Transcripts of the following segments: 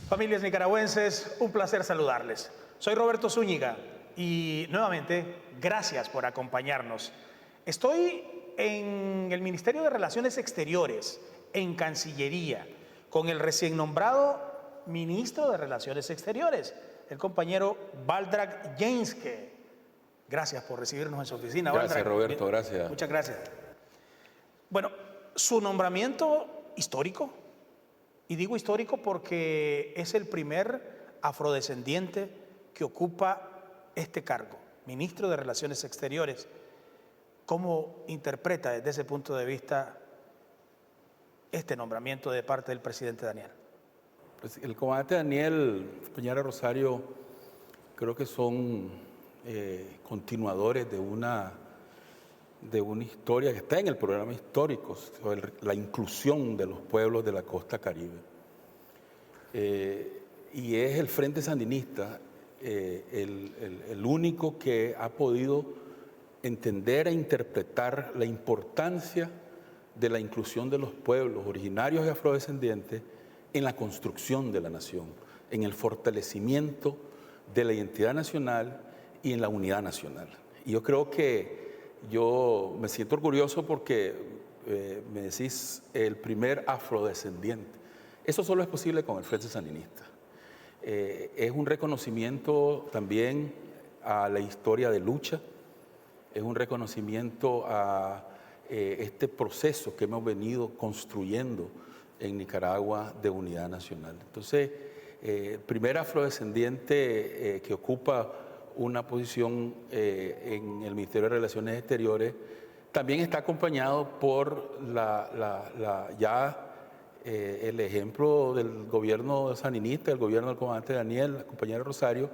Familias nicaragüenses, un placer saludarles. Soy Roberto Zúñiga y nuevamente, gracias por acompañarnos. Estoy en el Ministerio de Relaciones Exteriores, en Cancillería, con el recién nombrado Ministro de Relaciones Exteriores, el compañero Valdrag Jainske. Gracias por recibirnos en su oficina, Gracias, Valdrag. Roberto, gracias. Muchas gracias. Bueno, su nombramiento histórico, y digo histórico porque es el primer afrodescendiente que ocupa este cargo, Ministro de Relaciones Exteriores. ¿Cómo interpreta desde ese punto de vista este nombramiento de parte del presidente Daniel? Pues el comandante Daniel, compañera Rosario, creo que son continuadores de una historia que está en el programa histórico sobre la inclusión de los pueblos de la costa caribe. Y es el Frente Sandinista el único que ha podido entender e interpretar la importancia de la inclusión de los pueblos originarios y afrodescendientes en la construcción de la nación, en el fortalecimiento de la identidad nacional y en la unidad nacional. Y yo creo que yo me siento orgulloso porque me decís el primer afrodescendiente. Eso solo es posible con el Frente Sandinista. Es un reconocimiento también a la historia de lucha, es un reconocimiento a este proceso que hemos venido construyendo en Nicaragua de unidad nacional. Entonces, el primer afrodescendiente que ocupa una posición en el Ministerio de Relaciones Exteriores también está acompañado por el ejemplo del gobierno sandinista, el gobierno del comandante Daniel, la compañera Rosario,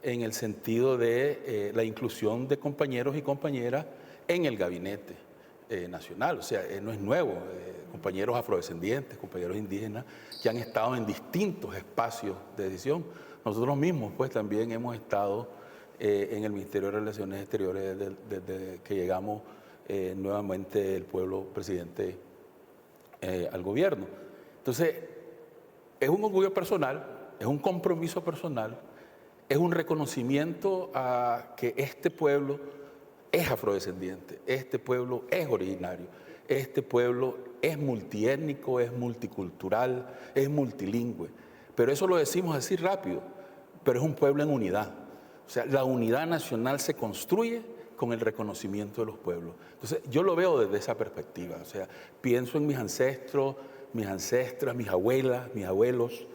en el sentido de la inclusión de compañeros y compañeras en el gabinete nacional. O sea, no es nuevo, compañeros afrodescendientes, compañeros indígenas que han estado en distintos espacios de decisión. Nosotros mismos pues también hemos estado en el Ministerio de Relaciones Exteriores desde que llegamos nuevamente el pueblo presidente al gobierno. Entonces, es un orgullo personal, es un compromiso personal, es un reconocimiento a que este pueblo es afrodescendiente, este pueblo es originario, este pueblo es multiétnico, es multicultural, es multilingüe. Pero eso lo decimos así rápido, pero es un pueblo en unidad. O sea, la unidad nacional se construye con el reconocimiento de los pueblos. Entonces, yo lo veo desde esa perspectiva. O sea, pienso en mis ancestros, mis ancestras, mis abuelas, mis abuelos,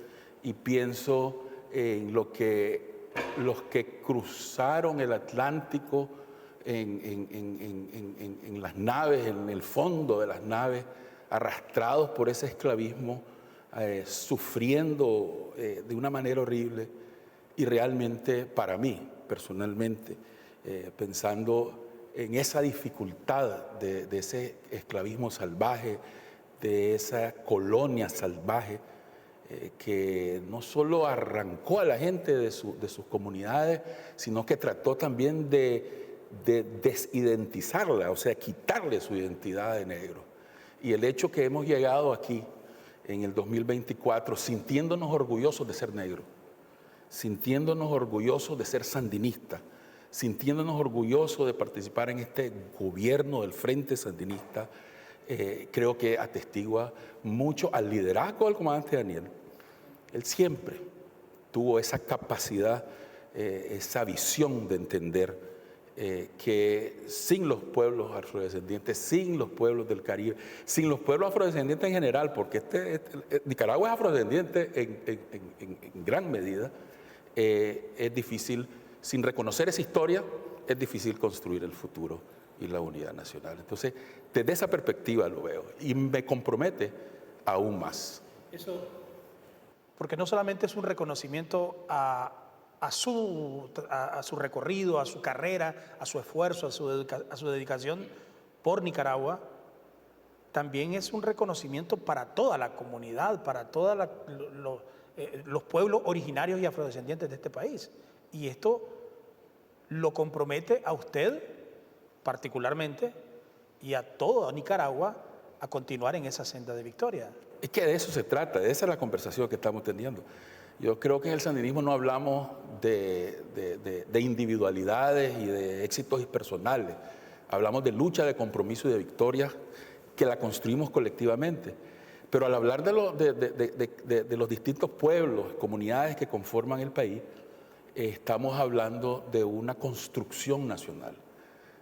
y pienso en los que cruzaron el Atlántico en las naves, en el fondo de las naves, arrastrados por ese esclavismo, sufriendo de una manera horrible. Y realmente para mí, personalmente, pensando en esa dificultad de ese esclavismo salvaje, de esa colonia salvaje, que no solo arrancó a la gente de sus comunidades, sino que trató también de desidentizarla, o sea, quitarle su identidad de negro. Y el hecho que hemos llegado aquí en el 2024 sintiéndonos orgullosos de ser negros, sintiéndonos orgullosos de ser sandinistas, sintiéndonos orgullosos de participar en este gobierno del Frente Sandinista, creo que atestigua mucho al liderazgo del comandante Daniel. Él siempre tuvo esa capacidad, esa visión de entender que sin los pueblos afrodescendientes, sin los pueblos del Caribe, sin los pueblos afrodescendientes en general, porque Nicaragua es afrodescendiente en gran medida, es difícil, sin reconocer esa historia, es difícil construir el futuro y la unidad nacional. Entonces, desde esa perspectiva lo veo y me compromete aún más. Eso, porque no solamente es un reconocimiento a su recorrido, a su carrera, a su esfuerzo, a su dedicación por Nicaragua, también es un reconocimiento para toda la comunidad, para todos los pueblos originarios y afrodescendientes de este país. Y esto lo compromete a usted particularmente y a toda Nicaragua a continuar en esa senda de victoria. Es que de eso se trata, de esa es la conversación que estamos teniendo. Yo creo que en el sandinismo no hablamos de individualidades y de éxitos personales. Hablamos de lucha, de compromiso y de victoria que la construimos colectivamente. Pero al hablar de los distintos pueblos, comunidades que conforman el país, estamos hablando de una construcción nacional.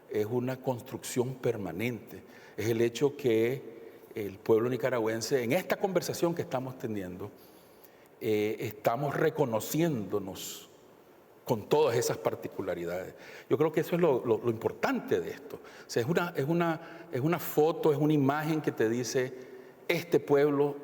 Es una construcción permanente. Es el hecho que el pueblo nicaragüense, en esta conversación que estamos teniendo, estamos reconociéndonos con todas esas particularidades. Yo creo que eso es lo importante de esto. O sea, es una foto, es una imagen que te dice, este pueblo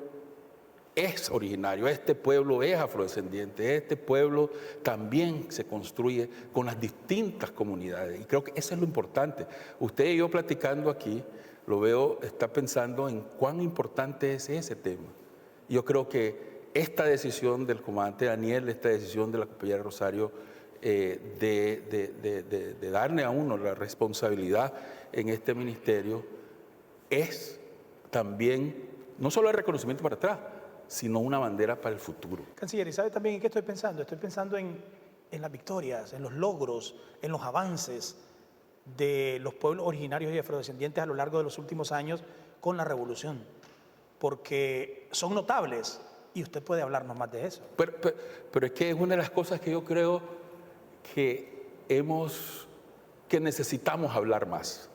es originario, este pueblo es afrodescendiente, este pueblo también se construye con las distintas comunidades. Y creo que eso es lo importante. Usted y yo platicando aquí, lo veo, está pensando en cuán importante es ese tema. Yo creo que esta decisión del comandante Daniel, esta decisión de la compañera Rosario, de darle a uno la responsabilidad en este ministerio, es también no solo el reconocimiento para atrás, sino una bandera para el futuro. Canciller, ¿y sabe también en qué estoy pensando? Estoy pensando en las victorias, en los logros, en los avances de los pueblos originarios y afrodescendientes a lo largo de los últimos años con la revolución, porque son notables y usted puede hablarnos más de eso. Pero es que es una de las cosas que yo creo que necesitamos hablar más.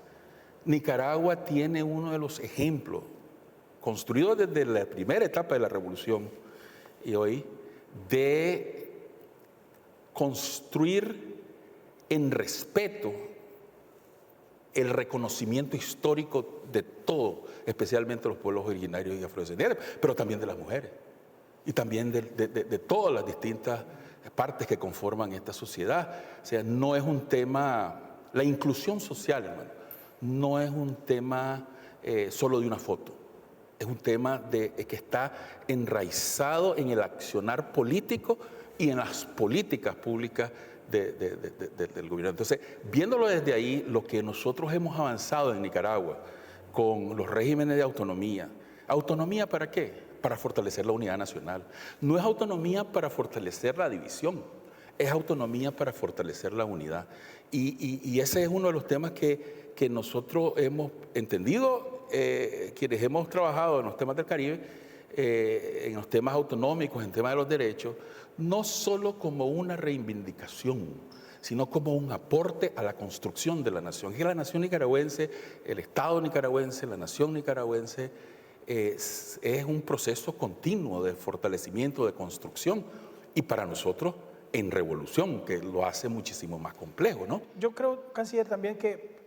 Nicaragua tiene uno de los ejemplos construidos desde la primera etapa de la revolución y hoy, de construir en respeto el reconocimiento histórico de todo, especialmente los pueblos originarios y afrodescendientes, pero también de las mujeres y también de todas las distintas partes que conforman esta sociedad. O sea, no es un tema, la inclusión social, hermano, no es un tema solo de una foto. Es un tema que está enraizado en el accionar político y en las políticas públicas del gobierno. Entonces, viéndolo desde ahí, lo que nosotros hemos avanzado en Nicaragua con los regímenes de autonomía. ¿Autonomía para qué? Para fortalecer la unidad nacional. No es autonomía para fortalecer la división, es autonomía para fortalecer la unidad. Y ese es uno de los temas que nosotros hemos entendido, quienes hemos trabajado en los temas del Caribe, en los temas autonómicos, en temas de los derechos, no solo como una reivindicación, sino como un aporte a la construcción de la nación. Y la nación nicaragüense, el Estado nicaragüense, la nación nicaragüense, es un proceso continuo de fortalecimiento, de construcción, y para nosotros en revolución, que lo hace muchísimo más complejo, ¿no? Yo creo, canciller, también que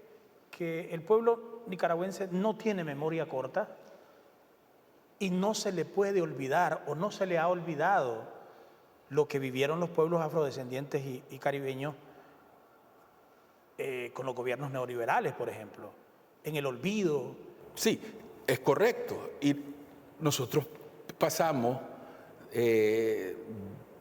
el pueblo nicaragüense no tiene memoria corta y no se le puede olvidar o no se le ha olvidado lo que vivieron los pueblos afrodescendientes y caribeños con los gobiernos neoliberales, por ejemplo, en el olvido. Sí, es correcto. Y nosotros pasamos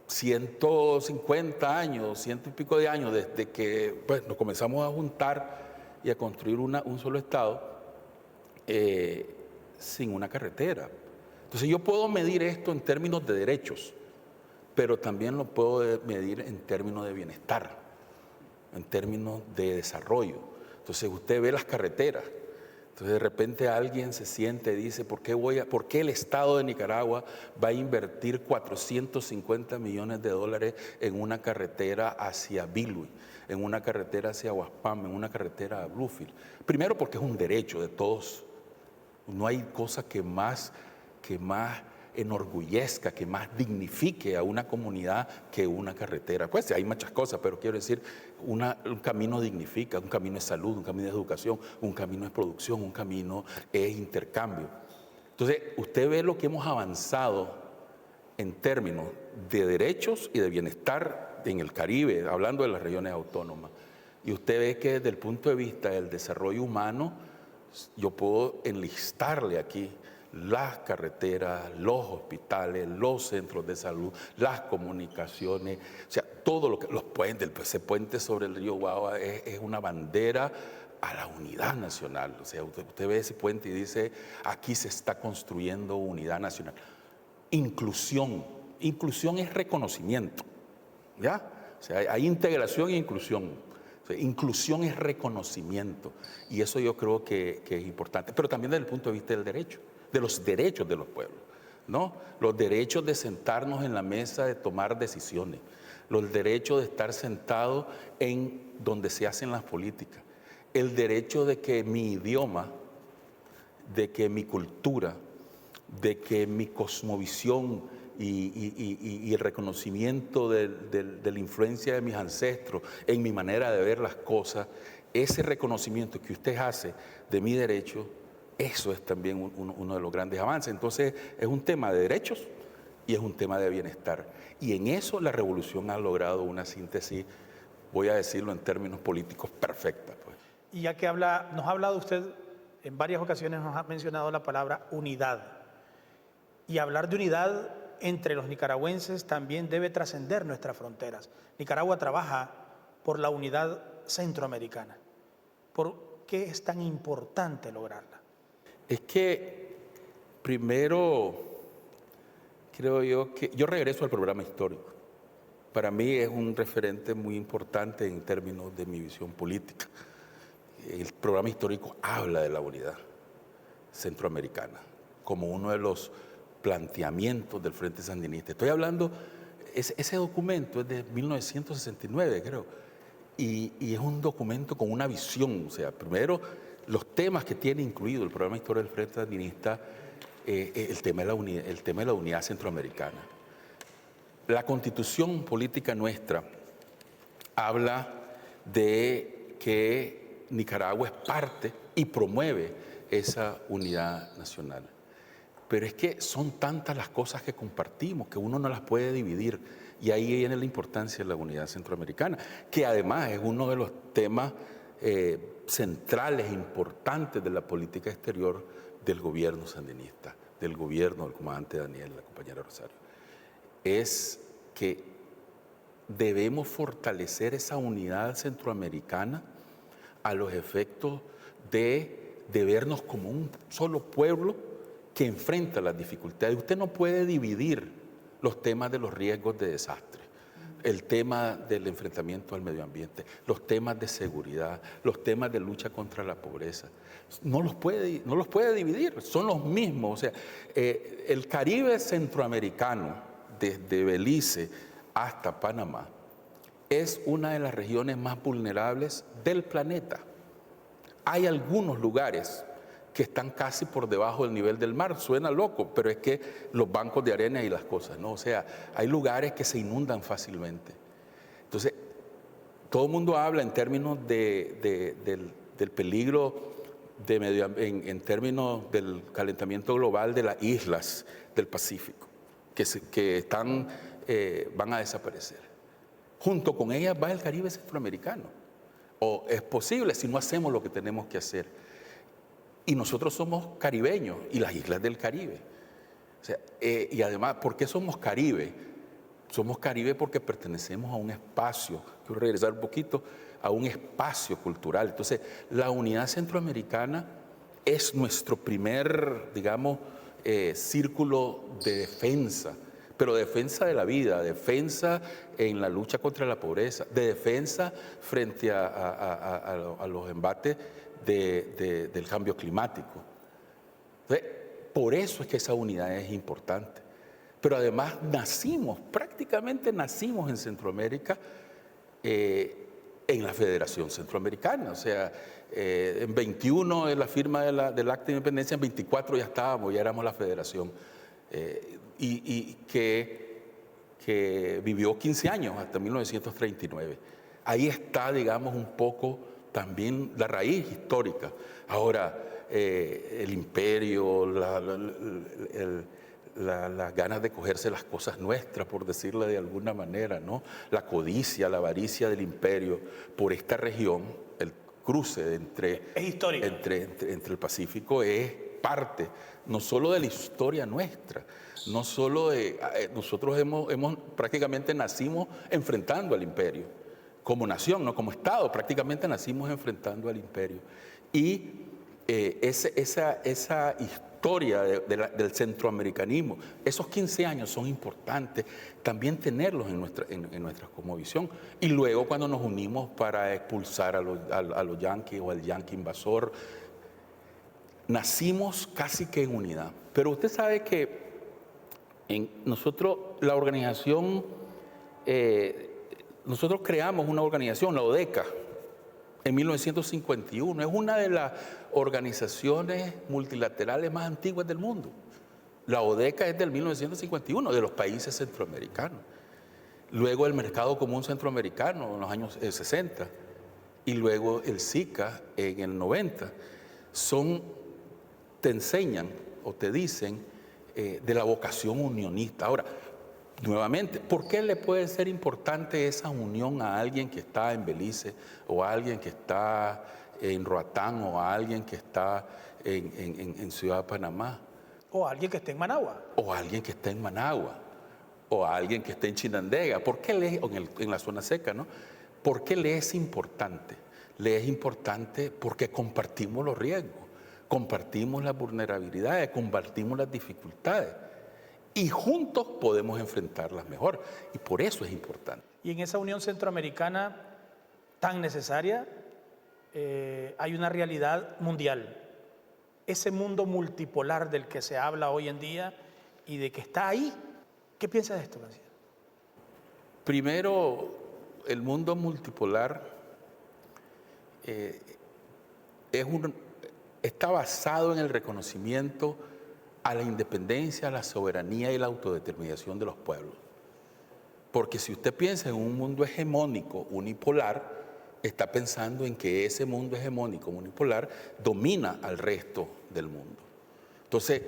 150 años, 100 y pico de años desde que nos comenzamos a juntar y a construir un solo Estado sin una carretera. Entonces yo puedo medir esto en términos de derechos, pero también lo puedo medir en términos de bienestar, en términos de desarrollo. Entonces usted ve las carreteras, entonces de repente alguien se siente y dice, ¿por qué el Estado de Nicaragua va a invertir 450 millones de dólares en una carretera hacia Bilwi, en una carretera hacia Huaspam, en una carretera a Bluefield? Primero porque es un derecho de todos. No hay cosa que más enorgullezca, que más dignifique a una comunidad que una carretera. Pues hay muchas cosas, pero quiero decir, un camino dignifica, un camino es salud, un camino es educación, un camino es producción, un camino es intercambio. Entonces, usted ve lo que hemos avanzado en términos de derechos y de bienestar en el Caribe, hablando de las regiones autónomas. Y usted ve que desde el punto de vista del desarrollo humano, yo puedo enlistarle aquí las carreteras, los hospitales, los centros de salud, las comunicaciones, o sea, todo lo que, los puentes, ese puente sobre el río Guagua es una bandera a la unidad nacional. O sea, usted ve ese puente y dice, aquí se está construyendo unidad nacional. Inclusión, Inclusión es reconocimiento, ¿ya? O sea, hay integración e inclusión. O sea, inclusión es reconocimiento. Y eso yo creo que es importante. Pero también desde el punto de vista del derecho, de los derechos de los pueblos, ¿no? Los derechos de sentarnos en la mesa, de tomar decisiones. Los derechos de estar sentados en donde se hacen las políticas. El derecho de que mi idioma, de que mi cultura, de que mi cosmovisión y el reconocimiento de la influencia de mis ancestros en mi manera de ver las cosas, ese reconocimiento que usted hace de mi derecho, eso es también uno de los grandes avances. Entonces es un tema de derechos y es un tema de bienestar. Y en eso la revolución ha logrado una síntesis, voy a decirlo en términos políticos, perfecta, pues. Y ya que nos ha hablado usted, en varias ocasiones nos ha mencionado la palabra unidad. Y hablar de unidad entre los nicaragüenses también debe trascender nuestras fronteras. Nicaragua trabaja por la unidad centroamericana. ¿Por qué es tan importante lograrla? Es que primero creo yo que yo regreso al programa histórico. Para mí es un referente muy importante en términos de mi visión política. El programa histórico habla de la unidad centroamericana como uno de los planteamientos del Frente Sandinista. Estoy hablando, ese documento es de 1969, creo, y es un documento con una visión. O sea, primero, los temas que tiene incluido el programa histórico del Frente Sandinista, el tema de la unidad centroamericana. La Constitución política nuestra habla de que Nicaragua es parte y promueve esa unidad nacional. Pero es que son tantas las cosas que compartimos que uno no las puede dividir. Y ahí viene la importancia de la unidad centroamericana, que además es uno de los temas centrales, importantes de la política exterior del gobierno sandinista, del gobierno del comandante Daniel, la compañera Rosario. Es que debemos fortalecer esa unidad centroamericana a los efectos de vernos como un solo pueblo que enfrenta las dificultades. Usted no puede dividir los temas de los riesgos de desastre, el tema del enfrentamiento al medio ambiente, los temas de seguridad, los temas de lucha contra la pobreza. No los puede dividir, son los mismos. O sea, el Caribe centroamericano, desde Belice hasta Panamá, es una de las regiones más vulnerables del planeta. Hay algunos lugares que están casi por debajo del nivel del mar. Suena loco, pero es que los bancos de arena y las cosas, ¿no? O sea, hay lugares que se inundan fácilmente. Entonces, todo el mundo habla en términos del peligro en términos del calentamiento global de las islas del Pacífico, que van a desaparecer. Junto con ellas va el Caribe centroamericano. O es posible si no hacemos lo que tenemos que hacer. Y nosotros somos caribeños y las islas del Caribe. O sea, y además, ¿por qué somos Caribe? Somos Caribe porque pertenecemos a un espacio, quiero regresar un poquito, a un espacio cultural. Entonces, la unidad centroamericana es nuestro primer, digamos, círculo de defensa, pero defensa de la vida, defensa en la lucha contra la pobreza, de defensa frente a los embates del cambio climático. Entonces, por eso es que esa unidad es importante. Pero además prácticamente nacimos en Centroamérica, en la Federación Centroamericana. O sea, en 21 es la firma del Acta de Independencia, en 24 ya éramos la Federación. Y que vivió 15 años, hasta 1939. Ahí está, digamos, un poco también la raíz histórica. Ahora, el imperio, las ganas de cogerse las cosas nuestras, por decirlo de alguna manera, ¿no? La codicia, la avaricia del imperio por esta región, el cruce entre el Pacífico es parte no solo de la historia nuestra, no solo nosotros prácticamente nacimos enfrentando al imperio, como nación, no como Estado, prácticamente nacimos enfrentando al imperio. Y esa historia del centroamericanismo. Esos 15 años son importantes también tenerlos en nuestra cosmovisión. Y luego cuando nos unimos para expulsar a los yanquis o al yanqui invasor, nacimos casi que en unidad. Pero usted sabe que nosotros, la organización, nosotros creamos una organización, la ODECA, en 1951. Es una de las organizaciones multilaterales más antiguas del mundo. La ODECA es del 1951, de los países centroamericanos. Luego el Mercado Común Centroamericano en los años 60 y luego el SICA en el 90. Te enseñan o te dicen de la vocación unionista. Ahora, nuevamente, ¿por qué le puede ser importante esa unión a alguien que está en Belice o a alguien que está en Roatán o a alguien que está en Ciudad de Panamá? O alguien que esté en Managua. O a alguien que está en Managua o a alguien que esté en Chinandega. ¿Por qué en la zona seca, ¿no? ¿Por qué le es importante? Le es importante porque compartimos los riesgos, compartimos las vulnerabilidades, compartimos las dificultades. Y juntos podemos enfrentarlas mejor. Y por eso es importante. Y en esa Unión Centroamericana tan necesaria, hay una realidad mundial. Ese mundo multipolar del que se habla hoy en día y de que está ahí. ¿Qué piensa de esto, García? Primero, el mundo multipolar está basado en el reconocimiento a la independencia, a la soberanía y la autodeterminación de los pueblos. Porque si usted piensa en un mundo hegemónico, unipolar, está pensando en que ese mundo hegemónico, unipolar, domina al resto del mundo. Entonces,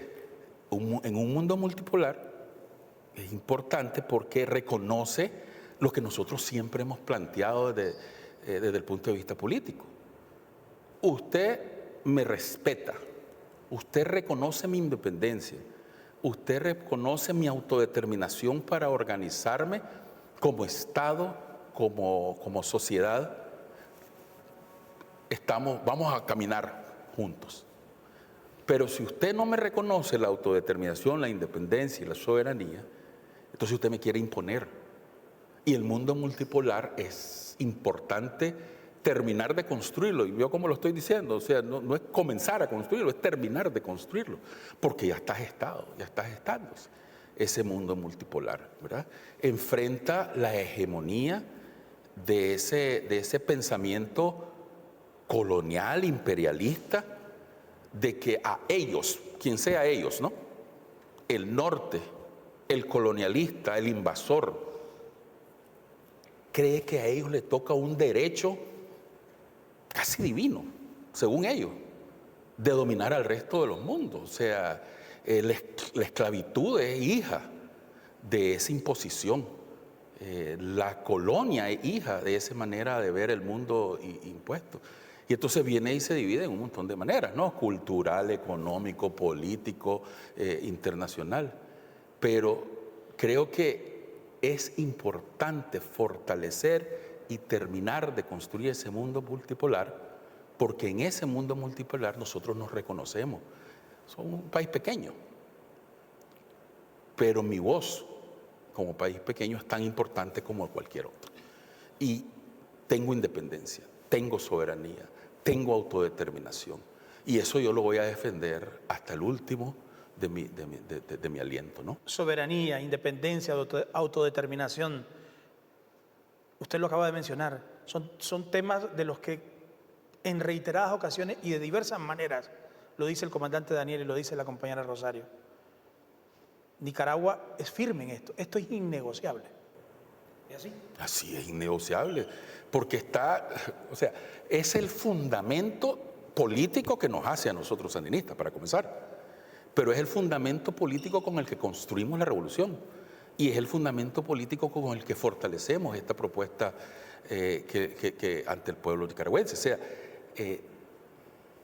en un mundo multipolar es importante porque reconoce lo que nosotros siempre hemos planteado desde el punto de vista político. Usted me respeta. Usted reconoce mi independencia, usted reconoce mi autodeterminación para organizarme como Estado, como sociedad. Vamos a caminar juntos. Pero si usted no me reconoce la autodeterminación, la independencia y la soberanía, entonces usted me quiere imponer. Y el mundo multipolar es importante terminar de construirlo, y yo como lo estoy diciendo, o sea, no es comenzar a construirlo, es terminar de construirlo, porque ya está gestándose ese mundo multipolar, ¿verdad? Enfrenta la hegemonía de ese pensamiento colonial, imperialista, de que a ellos, quien sea ellos, ¿no? El norte, el colonialista, el invasor, cree que a ellos les toca un derecho casi divino, según ellos, de dominar al resto de los mundos. O sea, la esclavitud es hija de esa imposición. La colonia es hija de esa manera de ver el mundo impuesto. Y entonces viene y se divide en un montón de maneras, ¿no? Cultural, económico, político, internacional. Pero creo que es importante fortalecer y terminar de construir ese mundo multipolar, porque en ese mundo multipolar nosotros nos reconocemos. Somos un país pequeño, pero mi voz como país pequeño es tan importante como cualquier otro. Y tengo independencia, tengo soberanía, tengo autodeterminación. Y eso yo lo voy a defender hasta el último de mi aliento, ¿no? Soberanía, independencia, autodeterminación. Usted lo acaba de mencionar, son temas de los que en reiteradas ocasiones y de diversas maneras, lo dice el comandante Daniel y lo dice la compañera Rosario, Nicaragua es firme en esto es innegociable. ¿Es así? Así es innegociable, porque es el fundamento político que nos hace a nosotros sandinistas, para comenzar, pero es el fundamento político con el que construimos la revolución. Y es el fundamento político con el que fortalecemos esta propuesta que ante el pueblo nicaragüense. O sea,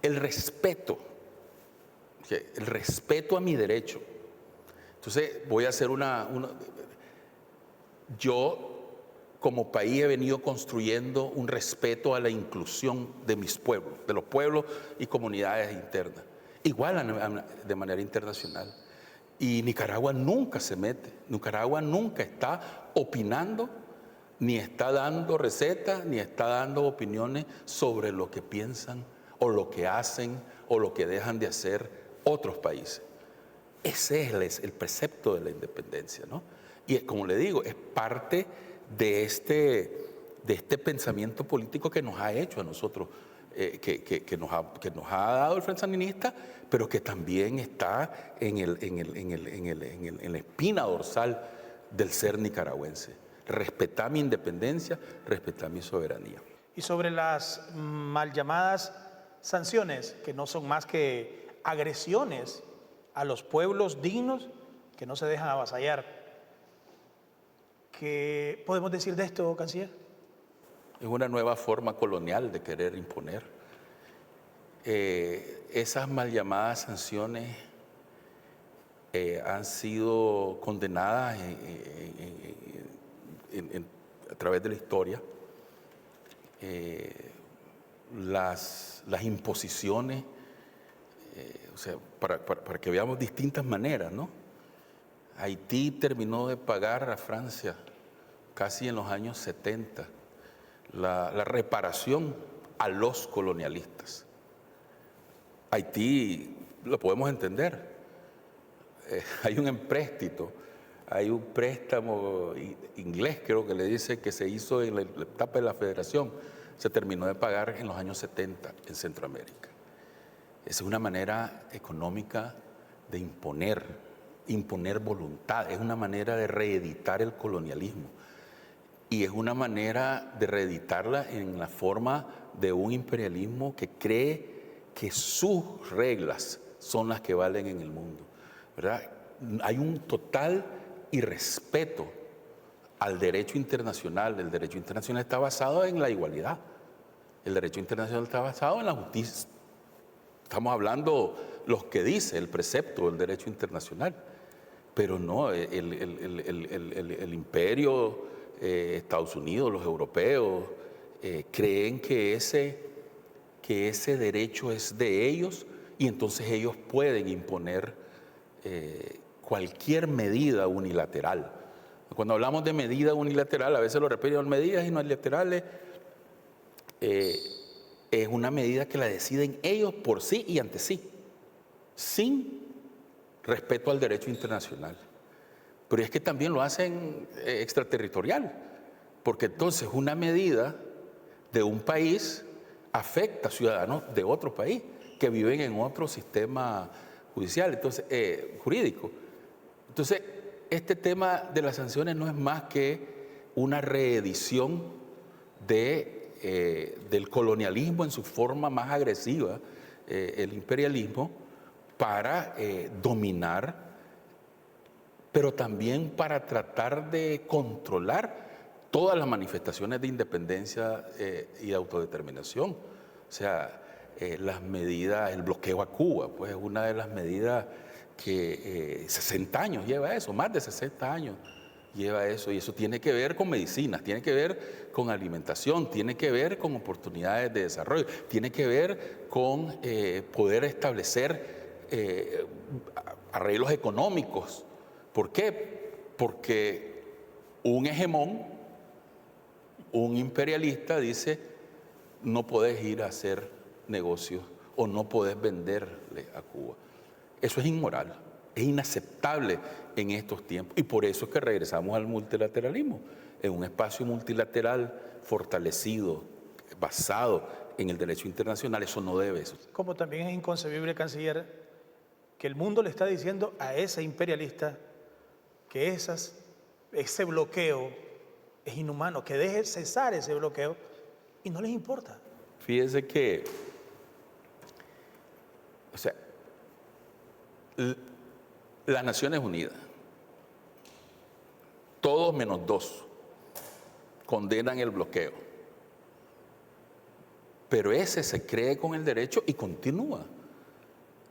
el respeto a mi derecho. Entonces, voy a hacer yo, como país, he venido construyendo un respeto a la inclusión de mis pueblos, de los pueblos y comunidades internas. igual de manera internacional. Y Nicaragua nunca se mete, Nicaragua nunca está opinando, ni está dando recetas, ni está dando opiniones sobre lo que piensan o lo que hacen o lo que dejan de hacer otros países. Ese es el precepto de la independencia, ¿no? Y como le digo, es parte de este pensamiento político que nos ha hecho a nosotros, que nos ha dado el Frente Sandinista, pero que también está en la espina dorsal del ser nicaragüense. Respetar mi independencia, respetar mi soberanía. Y sobre las mal llamadas sanciones, que no son más que agresiones a los pueblos dignos que no se dejan avasallar. ¿Qué podemos decir de esto, canciller? Es una nueva forma colonial de querer imponer. Esas mal llamadas sanciones han sido condenadas a través de la historia. Las imposiciones, o sea, para que veamos distintas maneras, ¿no? Haití terminó de pagar a Francia casi en los años 70 la reparación a los colonialistas. Haití lo podemos entender. Hay un empréstito, hay un préstamo inglés, creo que le dice, que se hizo en la etapa de la Federación. Se terminó de pagar en los años 70 en Centroamérica. Esa es una manera económica de imponer voluntad, es una manera de reeditar el colonialismo. Y es una manera de reeditarla en la forma de un imperialismo que cree que sus reglas son las que valen en el mundo, ¿verdad? Hay un total irrespeto al derecho internacional. El derecho internacional está basado en la igualdad. El derecho internacional está basado en la justicia. Estamos hablando lo que dice el precepto del derecho internacional. Pero no, el imperio, Estados Unidos, los europeos, creen que ese derecho es de ellos y entonces ellos pueden imponer cualquier medida unilateral. Cuando hablamos de medida unilateral, a veces lo refieren medidas unilaterales, es una medida que la deciden ellos por sí y ante sí, sin respeto al derecho internacional. Pero es que también lo hacen extraterritorial, porque entonces una medida de un país afecta a ciudadanos de otro país que viven en otro sistema judicial, entonces, jurídico. Entonces, este tema de las sanciones no es más que una reedición del colonialismo en su forma más agresiva, el imperialismo, para dominar, pero también para tratar de controlar todas las manifestaciones de independencia y de autodeterminación. O sea, las medidas, el bloqueo a Cuba, pues es una de las medidas que 60 años lleva eso, más de 60 años lleva eso, y eso tiene que ver con medicinas, tiene que ver con alimentación, tiene que ver con oportunidades de desarrollo, tiene que ver con poder establecer arreglos económicos. ¿Por qué? Porque un hegemón, un imperialista dice, no podés ir a hacer negocios o no podés venderle a Cuba. Eso es inmoral, es inaceptable en estos tiempos, y por eso es que regresamos al multilateralismo, en un espacio multilateral fortalecido, basado en el derecho internacional. Eso no debe eso. Como también es inconcebible, canciller, que el mundo le está diciendo a ese imperialista que ese bloqueo es inhumano, que deje cesar ese bloqueo, y no les importa. Fíjese que, o sea, las Naciones Unidas, todos menos dos, condenan el bloqueo. Pero ese se cree con el derecho y continúa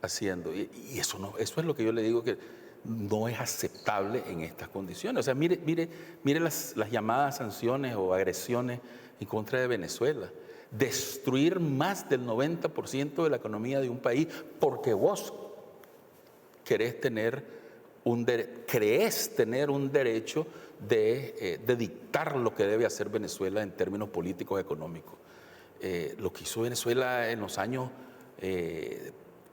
haciendo. Y eso es lo que yo le digo, que no es aceptable en estas condiciones. O sea, mire las llamadas sanciones o agresiones en contra de Venezuela. destruir más del 90% de la economía de un país porque vos crees tener un derecho de dictar lo que debe hacer Venezuela en términos políticos y económicos. Lo que hizo Venezuela en los años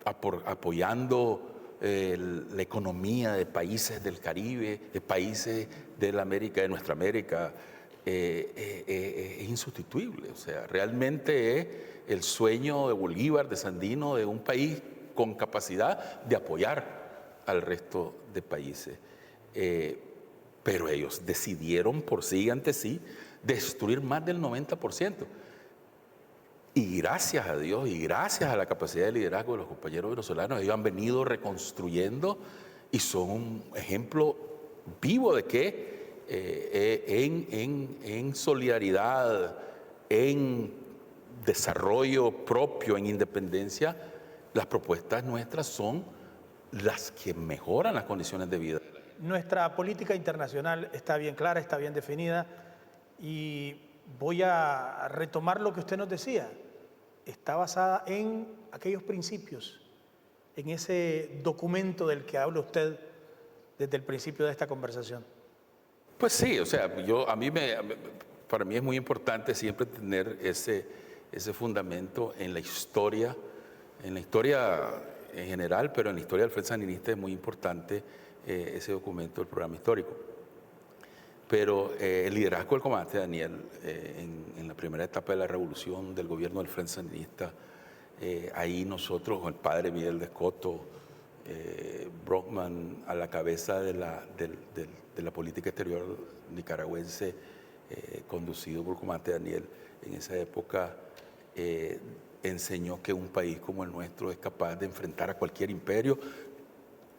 apoyando la economía de países del Caribe, de países de nuestra América, es insustituible. O sea, realmente es el sueño de Bolívar, de Sandino, de un país con capacidad de apoyar al resto de países. Pero ellos decidieron por sí y ante sí destruir más del 90%. Y gracias a Dios y gracias a la capacidad de liderazgo de los compañeros venezolanos, ellos han venido reconstruyendo y son un ejemplo vivo de que en solidaridad, en desarrollo propio, en independencia, las propuestas nuestras son las que mejoran las condiciones de vida. Nuestra política internacional está bien clara, está bien definida y voy a retomar lo que usted nos decía. Está basada en aquellos principios, en ese documento del que habla usted desde el principio de esta conversación. Pues sí, o sea, para mí es muy importante siempre tener ese fundamento en la historia en general, pero en la historia del Frente Sandinista es muy importante ese documento del programa histórico. Pero el liderazgo del comandante Daniel en la primera etapa de la revolución del gobierno del Frente Sandinista, ahí nosotros, con el padre Miguel de Escoto, Brockman a la cabeza de la política exterior nicaragüense, conducido por el comandante Daniel, en esa época enseñó que un país como el nuestro es capaz de enfrentar a cualquier imperio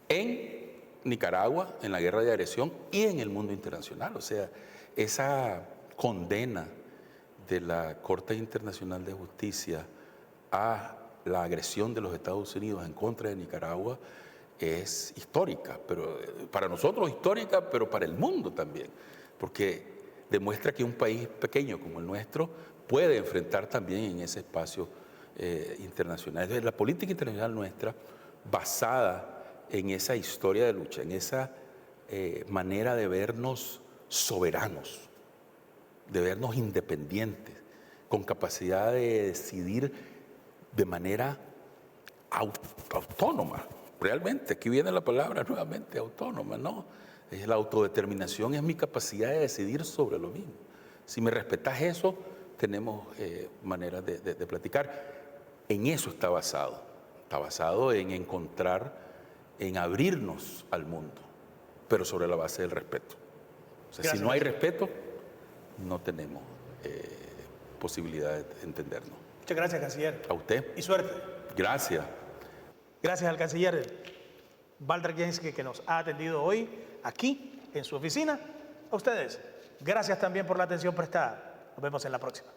en Nicaragua, en la guerra de agresión y en el mundo internacional. O sea, esa condena de la Corte Internacional de Justicia a la agresión de los Estados Unidos en contra de Nicaragua es histórica, pero para nosotros histórica, pero para el mundo también, porque demuestra que un país pequeño como el nuestro puede enfrentar también en ese espacio internacional. Entonces, la política internacional nuestra, basada en esa historia de lucha, en esa manera de vernos soberanos, de vernos independientes, con capacidad de decidir de manera autónoma, realmente, aquí viene la palabra nuevamente, autónoma, ¿no? La autodeterminación es mi capacidad de decidir sobre lo mismo. Si me respetas eso, tenemos maneras de platicar. En eso está basado en encontrar, en abrirnos al mundo, pero sobre la base del respeto. O sea, si no hay respeto, no tenemos posibilidad de entendernos. Muchas gracias, canciller. A usted. Y suerte. Gracias. Gracias al canciller Walter Jaenske, que nos ha atendido hoy aquí en su oficina. A ustedes, gracias también por la atención prestada. Nos vemos en la próxima.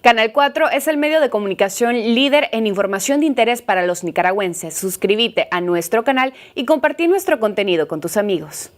Canal 4 es el medio de comunicación líder en información de interés para los nicaragüenses. Suscríbete a nuestro canal y compartí nuestro contenido con tus amigos.